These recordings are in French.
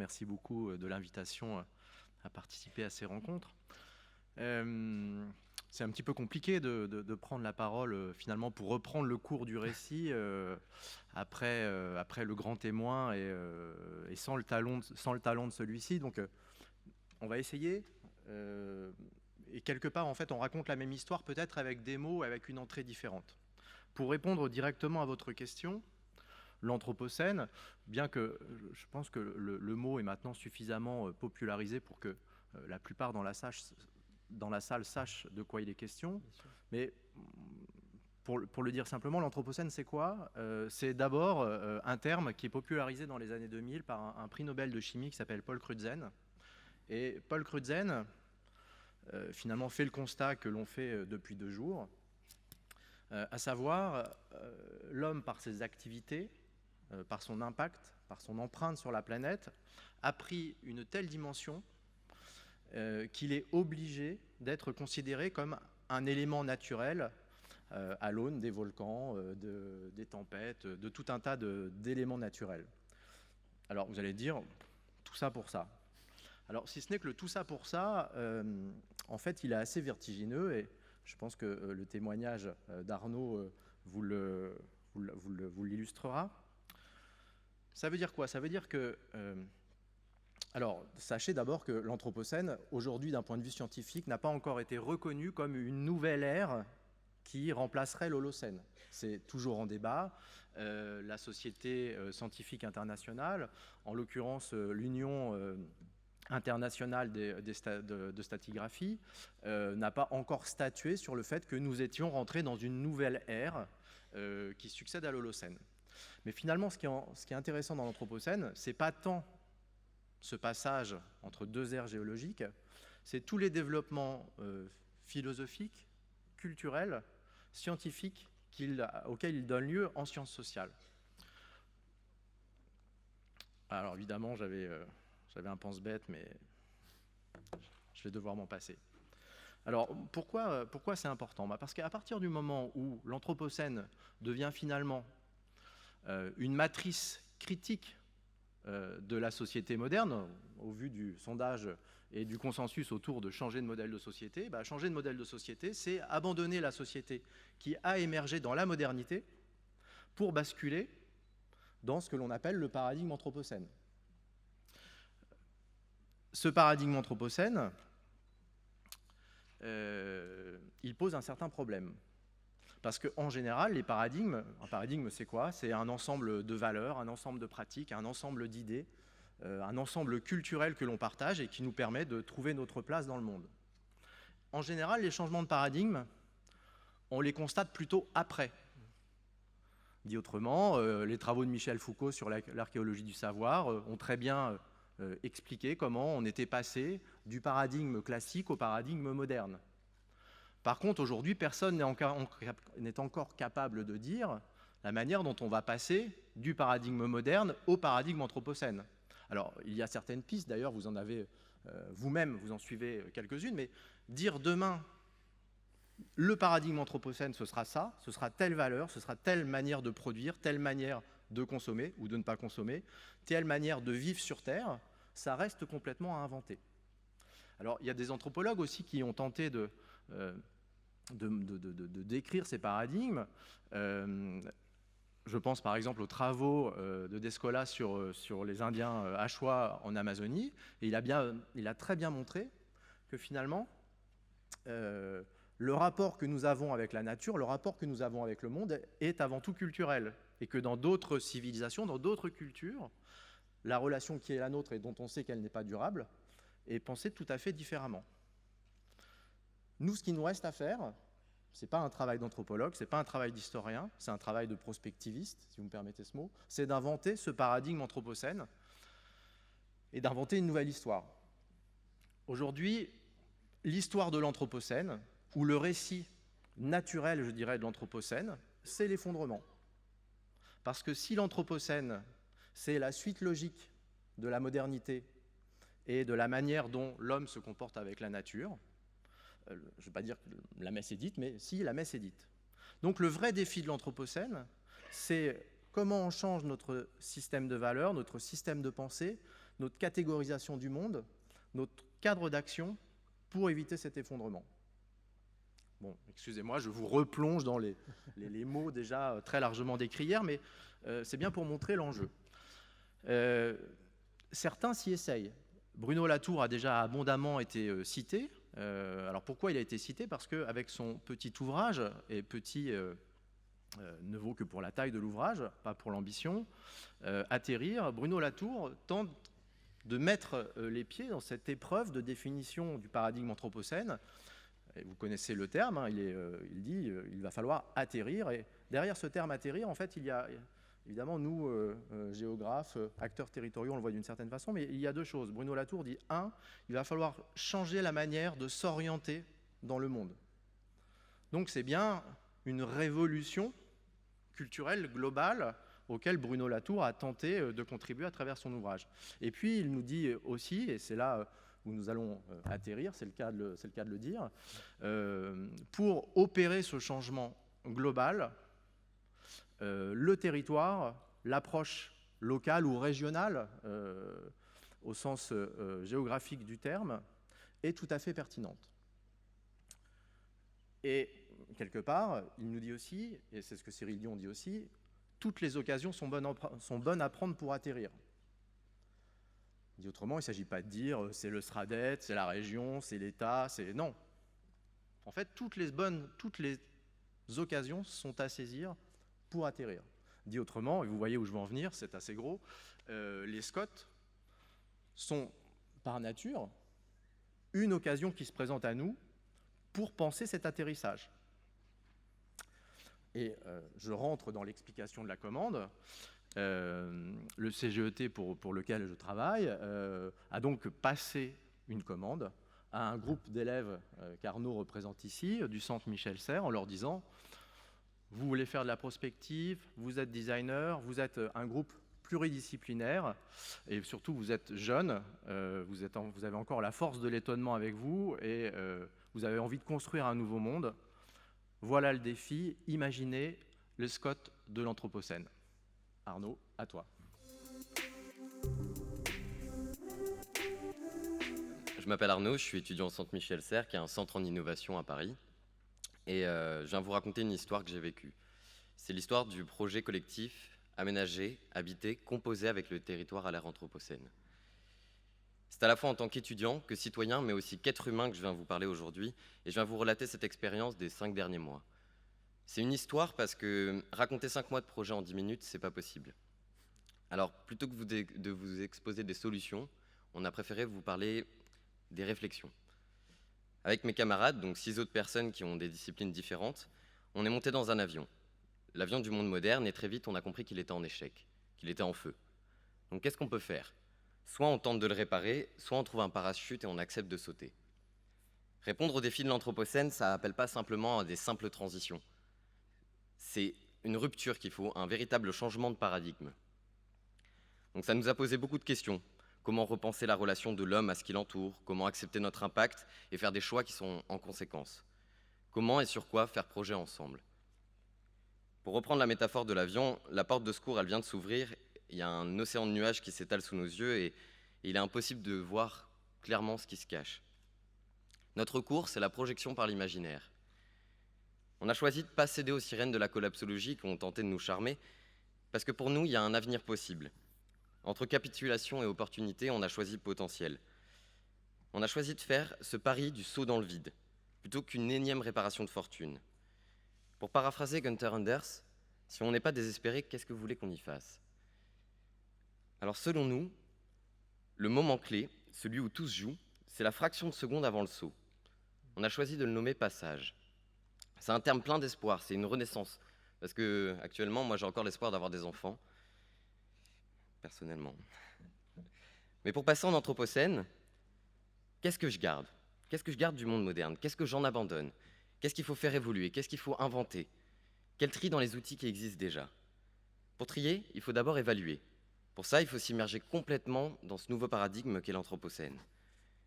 merci beaucoup de l'invitation à participer à ces rencontres. C'est un petit peu compliqué de prendre la parole finalement pour reprendre le cours du récit après le grand témoin et sans le talent de celui-ci. Donc on va essayer. Et quelque part, en fait, on raconte la même histoire, peut-être avec des mots, avec une entrée différente. Pour répondre directement à votre question, l'Anthropocène, bien que je pense que le mot est maintenant suffisamment popularisé pour que la plupart dans la salle sachent de quoi il est question, mais pour le dire simplement, l'Anthropocène, c'est quoi? C'est d'abord un terme qui est popularisé dans les années 2000 par un prix Nobel de chimie qui s'appelle Paul Crutzen. Et Paul Crutzen, finalement, fait le constat que l'on fait depuis 2 jours, à savoir l'homme par ses activités, par son impact, par son empreinte sur la planète, a pris une telle dimension qu'il est obligé d'être considéré comme un élément naturel à l'aune des volcans, des tempêtes, de tout un tas d'éléments naturels. Alors vous allez dire, tout ça pour ça. Alors si ce n'est que le tout ça pour ça, en fait il est assez vertigineux et je pense que le témoignage d'Arnaud vous l'illustrera. Ça veut dire quoi? Ça veut dire que... alors, sachez d'abord que l'Anthropocène, aujourd'hui, d'un point de vue scientifique, n'a pas encore été reconnu comme une nouvelle ère qui remplacerait l'Holocène. C'est toujours en débat. La Société scientifique internationale, en l'occurrence l'Union internationale de stratigraphie, n'a pas encore statué sur le fait que nous étions rentrés dans une nouvelle ère qui succède à l'Holocène. Mais finalement, ce qui est intéressant dans l'Anthropocène, c'est pas tant ce passage entre 2 ères géologiques, c'est tous les développements philosophiques, culturels, scientifiques auxquels il donne lieu en sciences sociales. Alors évidemment, j'avais un pense-bête, mais je vais devoir m'en passer. Alors pourquoi c'est important? Parce qu'à partir du moment où l'Anthropocène devient finalement une matrice critique de la société moderne, au vu du sondage et du consensus autour de changer de modèle de société, changer de modèle de société, c'est abandonner la société qui a émergé dans la modernité pour basculer dans ce que l'on appelle le paradigme anthropocène. Ce paradigme anthropocène, il pose un certain problème. Parce qu'en général, un paradigme c'est quoi? C'est un ensemble de valeurs, un ensemble de pratiques, un ensemble d'idées, un ensemble culturel que l'on partage et qui nous permet de trouver notre place dans le monde. En général, les changements de paradigme, on les constate plutôt après. Dit autrement, les travaux de Michel Foucault sur l'archéologie du savoir ont très bien expliqué comment on était passé du paradigme classique au paradigme moderne. Par contre, aujourd'hui, personne n'est encore capable de dire la manière dont on va passer du paradigme moderne au paradigme anthropocène. Alors, il y a certaines pistes, d'ailleurs, vous en avez vous-même, vous en suivez quelques-unes, mais dire demain, le paradigme anthropocène, ce sera ça, ce sera telle valeur, ce sera telle manière de produire, telle manière de consommer ou de ne pas consommer, telle manière de vivre sur Terre, ça reste complètement à inventer. Alors, il y a des anthropologues aussi qui ont tenté de décrire ces paradigmes. Je pense par exemple aux travaux de Descola sur les Indiens Achuar en Amazonie, et il a très bien montré que finalement, le rapport que nous avons avec la nature, le rapport que nous avons avec le monde est avant tout culturel, et que dans d'autres civilisations, dans d'autres cultures, la relation qui est la nôtre et dont on sait qu'elle n'est pas durable est pensée tout à fait différemment. Nous, ce qu'il nous reste à faire, ce n'est pas un travail d'anthropologue, ce n'est pas un travail d'historien, c'est un travail de prospectiviste, si vous me permettez ce mot, c'est d'inventer ce paradigme anthropocène et d'inventer une nouvelle histoire. Aujourd'hui, l'histoire de l'anthropocène, ou le récit naturel, je dirais, de l'anthropocène, c'est l'effondrement. Parce que si l'anthropocène, c'est la suite logique de la modernité et de la manière dont l'homme se comporte avec la nature, je ne vais pas dire que la messe est dite, mais si, la messe est dite. Donc le vrai défi de l'anthropocène, c'est comment on change notre système de valeurs, notre système de pensée, notre catégorisation du monde, notre cadre d'action pour éviter cet effondrement. Bon, excusez-moi, je vous replonge dans les mots déjà très largement décrits hier, mais c'est bien pour montrer l'enjeu. Certains s'y essayent. Bruno Latour a déjà abondamment été cité. Alors pourquoi il a été cité? Parce qu'avec son petit ouvrage, et petit ne vaut que pour la taille de l'ouvrage, pas pour l'ambition, Atterrir, Bruno Latour tente de mettre les pieds dans cette épreuve de définition du paradigme anthropocène. Et vous connaissez le terme, hein, il dit il va falloir atterrir. Et derrière ce terme atterrir, en fait, il y a évidemment nous, géographes, acteurs territoriaux, on le voit d'une certaine façon, mais il y a deux choses. Bruno Latour dit il va falloir changer la manière de s'orienter dans le monde. Donc c'est bien une révolution culturelle globale auquel Bruno Latour a tenté de contribuer à travers son ouvrage. Et puis il nous dit aussi, et c'est là où nous allons atterrir, c'est le cas de le dire, pour opérer ce changement global, le territoire, l'approche locale ou régionale, au sens géographique du terme, est tout à fait pertinente. Et quelque part, il nous dit aussi, et c'est ce que Cyril Dion dit aussi, toutes les occasions sont bonnes à prendre pour atterrir. Dit autrement, il ne s'agit pas de dire c'est le SRADET, c'est la région, c'est l'État, c'est... Non. En fait, toutes les occasions sont à saisir pour atterrir. Dit autrement, et vous voyez où je veux en venir, c'est assez gros, les SCOT sont par nature une occasion qui se présente à nous pour penser cet atterrissage. Et je rentre dans l'explication de la commande. Le CGET pour lequel je travaille a donc passé une commande à un groupe d'élèves qu'Arnaud représente ici, du centre Michel Serres, en leur disant « Vous voulez faire de la prospective, vous êtes designer, vous êtes un groupe pluridisciplinaire et surtout vous êtes jeune, vous avez encore la force de l'étonnement avec vous et vous avez envie de construire un nouveau monde. Voilà le défi, imaginez le SCOT de l'Anthropocène. » Arnaud, à toi. Je m'appelle Arnaud, je suis étudiant au centre Michel Serres, qui est un centre en innovation à Paris. Et je viens vous raconter une histoire que j'ai vécue. C'est l'histoire du projet collectif aménagé, habité, composé avec le territoire à l'ère anthropocène. C'est à la fois en tant qu'étudiant, que citoyen, mais aussi qu'être humain que je viens vous parler aujourd'hui, et je viens vous relater cette expérience des 5 derniers mois. C'est une histoire parce que raconter 5 mois de projet en 10 minutes, c'est pas possible. Alors, plutôt que de vous exposer des solutions, on a préféré vous parler des réflexions. Avec mes camarades, donc 6 autres personnes qui ont des disciplines différentes, on est monté dans un avion. L'avion du monde moderne, et très vite, on a compris qu'il était en échec, qu'il était en feu. Donc, qu'est-ce qu'on peut faire? Soit on tente de le réparer, soit on trouve un parachute et on accepte de sauter. Répondre aux défis de l'Anthropocène, ça n'appelle pas simplement à des simples transitions. C'est une rupture qu'il faut, un véritable changement de paradigme. Donc ça nous a posé beaucoup de questions. Comment repenser la relation de l'homme à ce qui l'entoure? Comment accepter notre impact et faire des choix qui sont en conséquence? Comment et sur quoi faire projet ensemble? Pour reprendre la métaphore de l'avion, la porte de secours, elle vient de s'ouvrir. Il y a un océan de nuages qui s'étale sous nos yeux et il est impossible de voir clairement ce qui se cache. Notre cours, c'est la projection par l'imaginaire. On a choisi de ne pas céder aux sirènes de la collapsologie qui ont tenté de nous charmer, parce que pour nous, il y a un avenir possible. Entre capitulation et opportunité, on a choisi potentiel. On a choisi de faire ce pari du saut dans le vide, plutôt qu'une énième réparation de fortune. Pour paraphraser Gunther Anders, si on n'est pas désespéré, qu'est-ce que vous voulez qu'on y fasse? Alors selon nous, le moment clé, celui où tout se joue, c'est la fraction de seconde avant le saut. On a choisi de le nommer passage. C'est un terme plein d'espoir, c'est une renaissance. Parce que actuellement, moi j'ai encore l'espoir d'avoir des enfants, personnellement. Mais pour passer en Anthropocène, qu'est-ce que je garde? Qu'est-ce que je garde du monde moderne? Qu'est-ce que j'en abandonne? Qu'est-ce qu'il faut faire évoluer? Qu'est-ce qu'il faut inventer? Quel tri dans les outils qui existent déjà? Pour trier, il faut d'abord évaluer. Pour ça, il faut s'immerger complètement dans ce nouveau paradigme qu'est l'Anthropocène.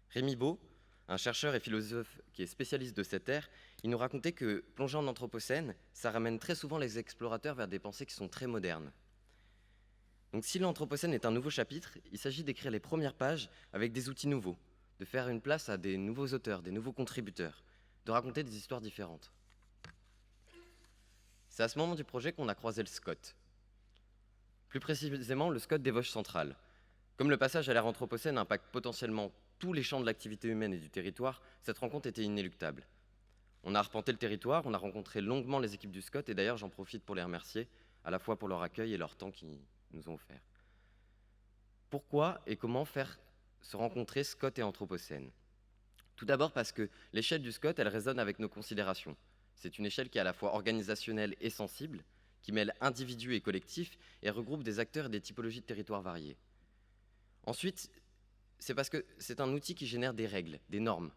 Rémi Beau, un chercheur et philosophe qui est spécialiste de cette ère, il nous racontait que plonger en Anthropocène, ça ramène très souvent les explorateurs vers des pensées qui sont très modernes. Donc si l'Anthropocène est un nouveau chapitre, il s'agit d'écrire les premières pages avec des outils nouveaux, de faire une place à des nouveaux auteurs, des nouveaux contributeurs, de raconter des histoires différentes. C'est à ce moment du projet qu'on a croisé le SCOT. Plus précisément, le SCOT des Vosges centrales. Comme le passage à l'ère Anthropocène impacte potentiellement tous les champs de l'activité humaine et du territoire, cette rencontre était inéluctable. On a arpenté le territoire, on a rencontré longuement les équipes du SCOT, et d'ailleurs j'en profite pour les remercier, à la fois pour leur accueil et leur temps qu'ils nous ont offert. Pourquoi et comment faire se rencontrer SCOT et Anthropocène? Tout d'abord parce que l'échelle du SCOT, elle résonne avec nos considérations. C'est une échelle qui est à la fois organisationnelle et sensible, qui mêle individus et collectifs et regroupe des acteurs et des typologies de territoires variés. Ensuite, c'est parce que c'est un outil qui génère des règles, des normes.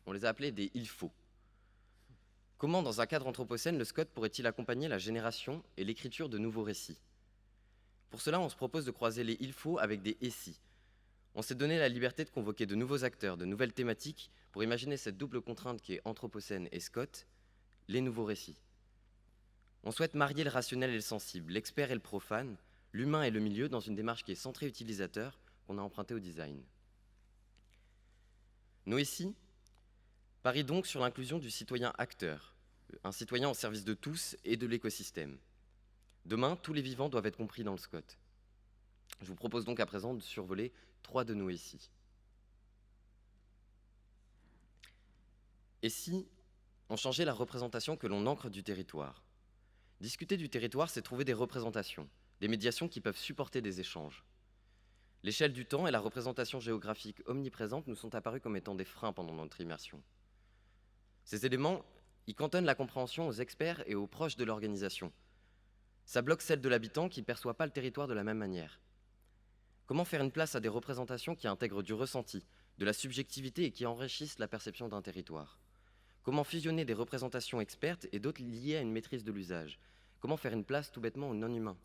On les a appelées des « il faut ». Comment, dans un cadre anthropocène, le SCOT pourrait-il accompagner la génération et l'écriture de nouveaux récits? Pour cela, on se propose de croiser les « il faut » avec des « et si ». On s'est donné la liberté de convoquer de nouveaux acteurs, de nouvelles thématiques, pour imaginer cette double contrainte qui est Anthropocène et SCOT, les nouveaux récits. On souhaite marier le rationnel et le sensible, l'expert et le profane, l'humain et le milieu dans une démarche qui est centrée utilisateur, qu'on a empruntée au design. Noétie parie donc sur l'inclusion du citoyen acteur, un citoyen au service de tous et de l'écosystème. Demain, tous les vivants doivent être compris dans le SCOT. Je vous propose donc à présent de survoler 3 de Noétie. Et si on changeait la représentation que l'on ancre du territoire? Discuter du territoire, c'est trouver des représentations, des médiations qui peuvent supporter des échanges. L'échelle du temps et la représentation géographique omniprésente nous sont apparus comme étant des freins pendant notre immersion. Ces éléments, ils cantonnent la compréhension aux experts et aux proches de l'organisation. Ça bloque celle de l'habitant qui ne perçoit pas le territoire de la même manière. Comment faire une place à des représentations qui intègrent du ressenti, de la subjectivité et qui enrichissent la perception d'un territoire? Comment fusionner des représentations expertes et d'autres liées à une maîtrise de l'usage? Comment faire une place tout bêtement aux non-humains?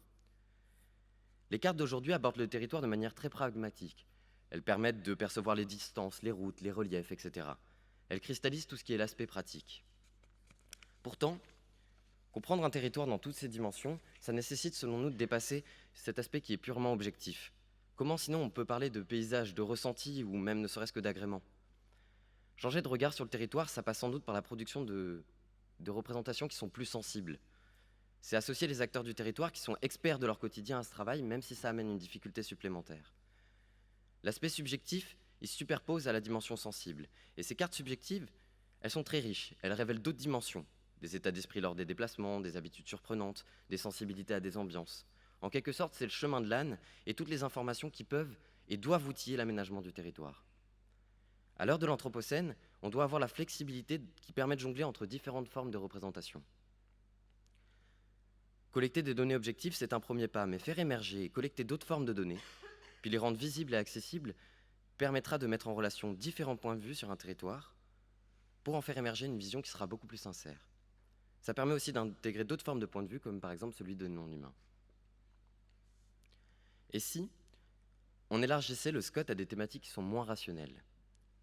Les cartes d'aujourd'hui abordent le territoire de manière très pragmatique. Elles permettent de percevoir les distances, les routes, les reliefs, etc. Elles cristallisent tout ce qui est l'aspect pratique. Pourtant, comprendre un territoire dans toutes ses dimensions, ça nécessite selon nous de dépasser cet aspect qui est purement objectif. Comment sinon on peut parler de paysage, de ressenti ou même ne serait-ce que d'agrément? Changer de regard sur le territoire, ça passe sans doute par la production de représentations qui sont plus sensibles. C'est associer les acteurs du territoire qui sont experts de leur quotidien à ce travail, même si ça amène une difficulté supplémentaire. L'aspect subjectif, il se superpose à la dimension sensible. Et ces cartes subjectives, elles sont très riches. Elles révèlent d'autres dimensions. Des états d'esprit lors des déplacements, des habitudes surprenantes, des sensibilités à des ambiances. En quelque sorte, c'est le chemin de l'âne et toutes les informations qui peuvent et doivent outiller l'aménagement du territoire. À l'heure de l'Anthropocène, on doit avoir la flexibilité qui permet de jongler entre différentes formes de représentation. Collecter des données objectives, c'est un premier pas, mais faire émerger et collecter d'autres formes de données, puis les rendre visibles et accessibles, permettra de mettre en relation différents points de vue sur un territoire pour en faire émerger une vision qui sera beaucoup plus sincère. Ça permet aussi d'intégrer d'autres formes de points de vue, comme par exemple celui de non-humains. Et si on élargissait le SCOT à des thématiques qui sont moins rationnelles?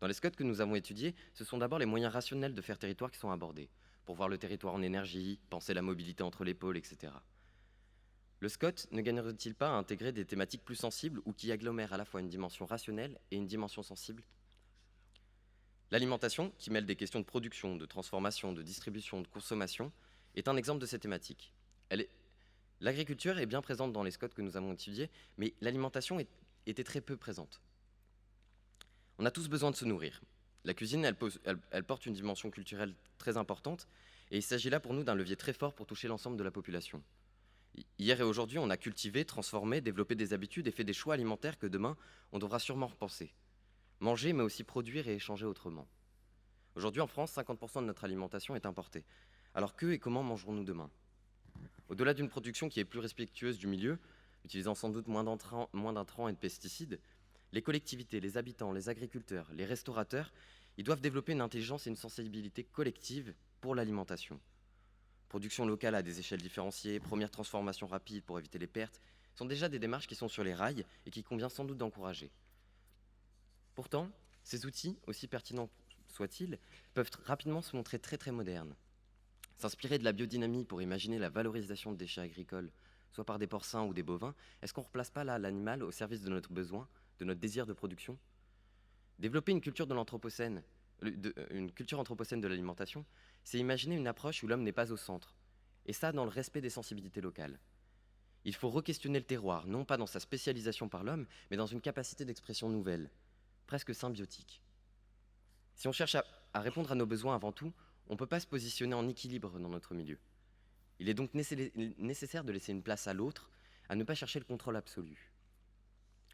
Dans les SCOT que nous avons étudiés, ce sont d'abord les moyens rationnels de faire territoire qui sont abordés, pour voir le territoire en énergie, penser la mobilité entre les pôles, etc. Le SCOT ne gagnerait-il pas à intégrer des thématiques plus sensibles ou qui agglomèrent à la fois une dimension rationnelle et une dimension sensible? L'alimentation, qui mêle des questions de production, de transformation, de distribution, de consommation, est un exemple de ces thématiques. L'agriculture est bien présente dans les SCOT que nous avons étudiés, mais l'alimentation était très peu présente. On a tous besoin de se nourrir. La cuisine, elle porte une dimension culturelle très importante, et il s'agit là pour nous d'un levier très fort pour toucher l'ensemble de la population. Hier et aujourd'hui, on a cultivé, transformé, développé des habitudes et fait des choix alimentaires que demain, on devra sûrement repenser. Manger, mais aussi produire et échanger autrement. Aujourd'hui, en France, 50% de notre alimentation est importée. Alors que et comment mangerons-nous demain? Au-delà d'une production qui est plus respectueuse du milieu, utilisant sans doute moins d'intrants et de pesticides, les collectivités, les habitants, les agriculteurs, les restaurateurs, ils doivent développer une intelligence et une sensibilité collective pour l'alimentation. Production locale à des échelles différenciées, première transformation rapide pour éviter les pertes, sont déjà des démarches qui sont sur les rails et qu'il convient sans doute d'encourager. Pourtant, ces outils, aussi pertinents soient-ils, peuvent rapidement se montrer très modernes. S'inspirer de la biodynamie pour imaginer la valorisation de déchets agricoles soit par des porcins ou des bovins, est-ce qu'on ne replace pas là l'animal au service de notre besoin, de notre désir de production? Développer une culture de l'anthropocène, une culture anthropocène de l'alimentation, c'est imaginer une approche où l'homme n'est pas au centre, et ça dans le respect des sensibilités locales. Il faut re-questionner le terroir, non pas dans sa spécialisation par l'homme, mais dans une capacité d'expression nouvelle, presque symbiotique. Si on cherche à répondre à nos besoins avant tout, on ne peut pas se positionner en équilibre dans notre milieu. Il est donc nécessaire de laisser une place à l'autre, à ne pas chercher le contrôle absolu.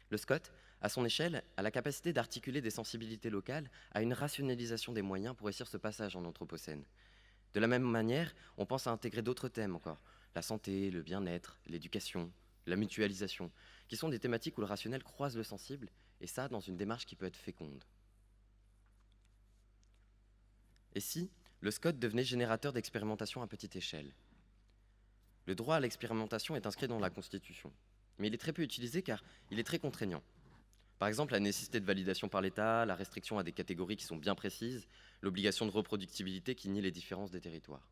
Le Scott, à son échelle, a la capacité d'articuler des sensibilités locales à une rationalisation des moyens pour réussir ce passage en anthropocène. De la même manière, on pense à intégrer d'autres thèmes encore, la santé, le bien-être, l'éducation, la mutualisation, qui sont des thématiques où le rationnel croise le sensible, et ça dans une démarche qui peut être féconde. Et si le Scott devenait générateur d'expérimentation à petite échelle? Le droit à l'expérimentation est inscrit dans la Constitution, mais il est très peu utilisé car il est très contraignant. Par exemple, la nécessité de validation par l'État, la restriction à des catégories qui sont bien précises, l'obligation de reproductibilité qui nie les différences des territoires.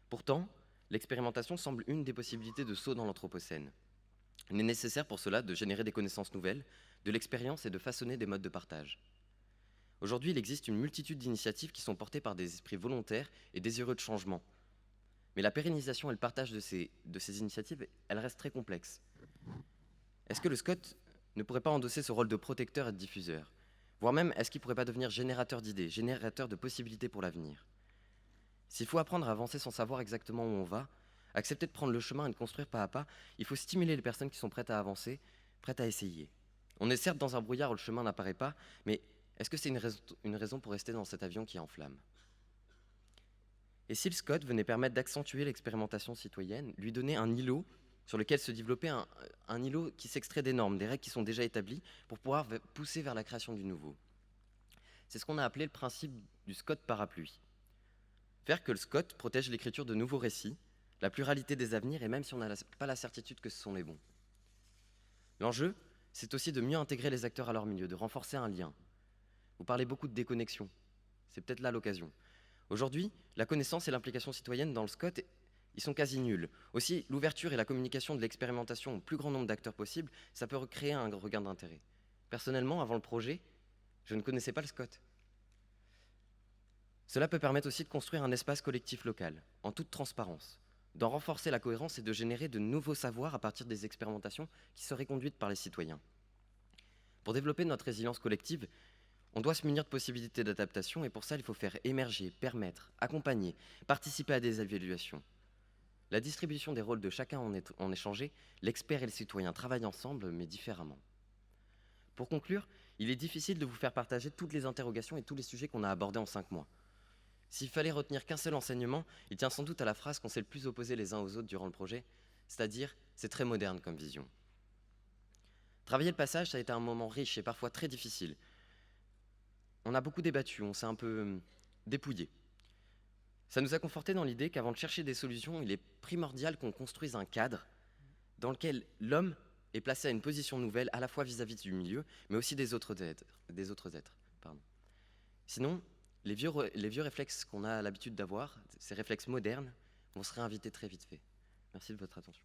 Pourtant, l'expérimentation semble une des possibilités de saut dans l'anthropocène. Il est nécessaire pour cela de générer des connaissances nouvelles, de l'expérience et de façonner des modes de partage. Aujourd'hui, il existe une multitude d'initiatives qui sont portées par des esprits volontaires et désireux de changement. Mais la pérennisation et le partage de ces initiatives, elles restent très complexes. Est-ce que le Scott ne pourrait pas endosser ce rôle de protecteur et de diffuseur? Voire même, est-ce qu'il ne pourrait pas devenir générateur d'idées, générateur de possibilités pour l'avenir? S'il faut apprendre à avancer sans savoir exactement où on va, accepter de prendre le chemin et de construire pas à pas, il faut stimuler les personnes qui sont prêtes à avancer, prêtes à essayer. On est certes dans un brouillard où le chemin n'apparaît pas, mais est-ce que c'est une raison pour rester dans cet avion qui est en flammes? Et si le Scott venait permettre d'accentuer l'expérimentation citoyenne, lui donner un îlot sur lequel se développer un îlot qui s'extrait des normes, des règles qui sont déjà établies, pour pouvoir pousser vers la création du nouveau. C'est ce qu'on a appelé le principe du Scott parapluie. Faire que le Scott protège l'écriture de nouveaux récits, la pluralité des avenirs, et même si on n'a pas la certitude que ce sont les bons. L'enjeu, c'est aussi de mieux intégrer les acteurs à leur milieu, de renforcer un lien. Vous parlez beaucoup de déconnexion, c'est peut-être là l'occasion. Aujourd'hui, la connaissance et l'implication citoyenne dans le Scott, ils sont quasi nuls. Aussi, l'ouverture et la communication de l'expérimentation au plus grand nombre d'acteurs possible, ça peut créer un regain d'intérêt. Personnellement, avant le projet, je ne connaissais pas le Scott. Cela peut permettre aussi de construire un espace collectif local, en toute transparence, d'en renforcer la cohérence et de générer de nouveaux savoirs à partir des expérimentations qui seraient conduites par les citoyens. Pour développer notre résilience collective, on doit se munir de possibilités d'adaptation et pour ça, il faut faire émerger, permettre, accompagner, participer à des évaluations. La distribution des rôles de chacun en est changée, l'expert et le citoyen travaillent ensemble, mais différemment. Pour conclure, il est difficile de vous faire partager toutes les interrogations et tous les sujets qu'on a abordés en 5 mois. S'il fallait retenir qu'un seul enseignement, il tient sans doute à la phrase qu'on s'est le plus opposés les uns aux autres durant le projet, c'est-à-dire « c'est très moderne comme vision ». Travailler le passage, ça a été un moment riche et parfois très difficile. On a beaucoup débattu, on s'est un peu dépouillé. Ça nous a conforté dans l'idée qu'avant de chercher des solutions, il est primordial qu'on construise un cadre dans lequel l'homme est placé à une position nouvelle, à la fois vis-à-vis du milieu, mais aussi des autres êtres. Sinon, les vieux réflexes qu'on a l'habitude d'avoir, ces réflexes modernes, vont se réinviter très vite fait. Merci de votre attention.